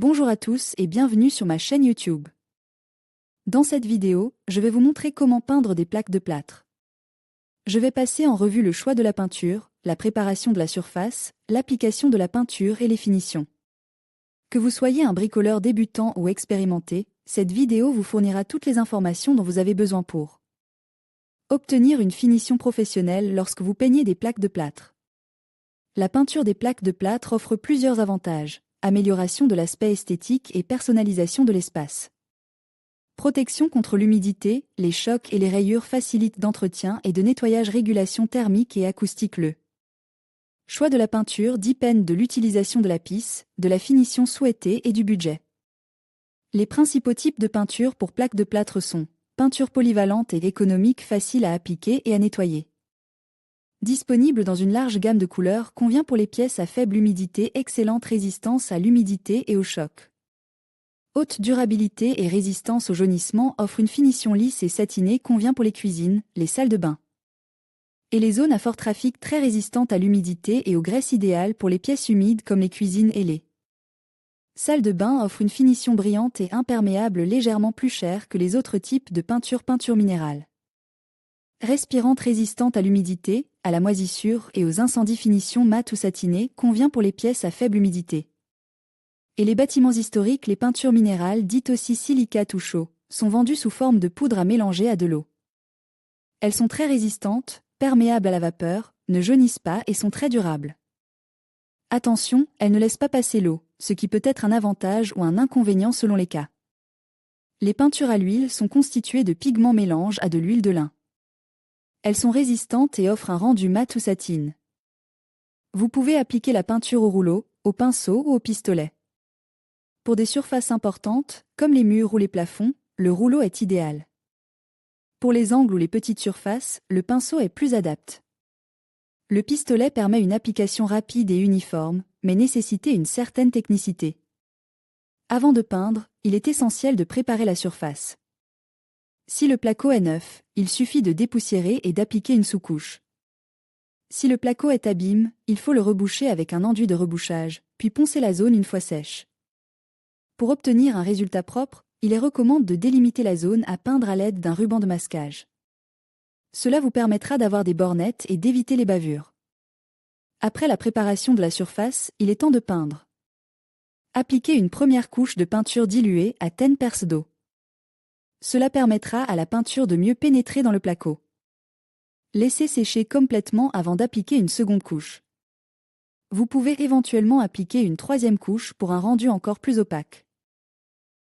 Bonjour à tous et bienvenue sur ma chaîne YouTube. Dans cette vidéo, je vais vous montrer comment peindre des plaques de plâtre. Je vais passer en revue le choix de la peinture, la préparation de la surface, l'application de la peinture et les finitions. Que vous soyez un bricoleur débutant ou expérimenté, cette vidéo vous fournira toutes les informations dont vous avez besoin pour obtenir une finition professionnelle lorsque vous peignez des plaques de plâtre. La peinture des plaques de plâtre offre plusieurs avantages: amélioration de l'aspect esthétique et personnalisation de l'espace. Protection contre l'humidité, les chocs et les rayures facilitent d'entretien et de nettoyage, régulation thermique et acoustique. Le choix de la peinture dépend de l'utilisation de la pisse, de la finition souhaitée et du budget. Les principaux types de peinture pour plaques de plâtre sont peinture polyvalente et économique, facile à appliquer et à nettoyer. Disponible dans une large gamme de couleurs, convient pour les pièces à faible humidité, excellente résistance à l'humidité et au choc. Haute durabilité et résistance au jaunissement, offre une finition lisse et satinée, convient pour les cuisines, les salles de bain et les zones à fort trafic, très résistante à l'humidité et aux graisses, idéales pour les pièces humides comme les cuisines et les salles de bain. Offre une finition brillante et imperméable, légèrement plus chère que les autres types de peinture minérale. Respirante, résistante à l'humidité, à la moisissure et aux incendies, finition mate ou satinée, convient pour les pièces à faible humidité. Et les bâtiments historiques, les peintures minérales, dites aussi silicates ou chaux, sont vendues sous forme de poudre à mélanger à de l'eau. Elles sont très résistantes, perméables à la vapeur, ne jaunissent pas et sont très durables. Attention, elles ne laissent pas passer l'eau, ce qui peut être un avantage ou un inconvénient selon les cas. Les peintures à l'huile sont constituées de pigments mélange à de l'huile de lin. Elles sont résistantes et offrent un rendu mat ou satine. Vous pouvez appliquer la peinture au rouleau, au pinceau ou au pistolet. Pour des surfaces importantes, comme les murs ou les plafonds, le rouleau est idéal. Pour les angles ou les petites surfaces, le pinceau est plus adapté. Le pistolet permet une application rapide et uniforme, mais nécessite une certaine technicité. Avant de peindre, il est essentiel de préparer la surface. Si le placo est neuf, il suffit de dépoussiérer et d'appliquer une sous-couche. Si le placo est abîme, il faut le reboucher avec un enduit de rebouchage, puis poncer la zone une fois sèche. Pour obtenir un résultat propre, il est recommandé de délimiter la zone à peindre à l'aide d'un ruban de masquage. Cela vous permettra d'avoir des bords nets et d'éviter les bavures. Après la préparation de la surface, il est temps de peindre. Appliquez une première couche de peinture diluée à 10 perces d'eau. Cela permettra à la peinture de mieux pénétrer dans le placo. Laissez sécher complètement avant d'appliquer une seconde couche. Vous pouvez éventuellement appliquer une troisième couche pour un rendu encore plus opaque.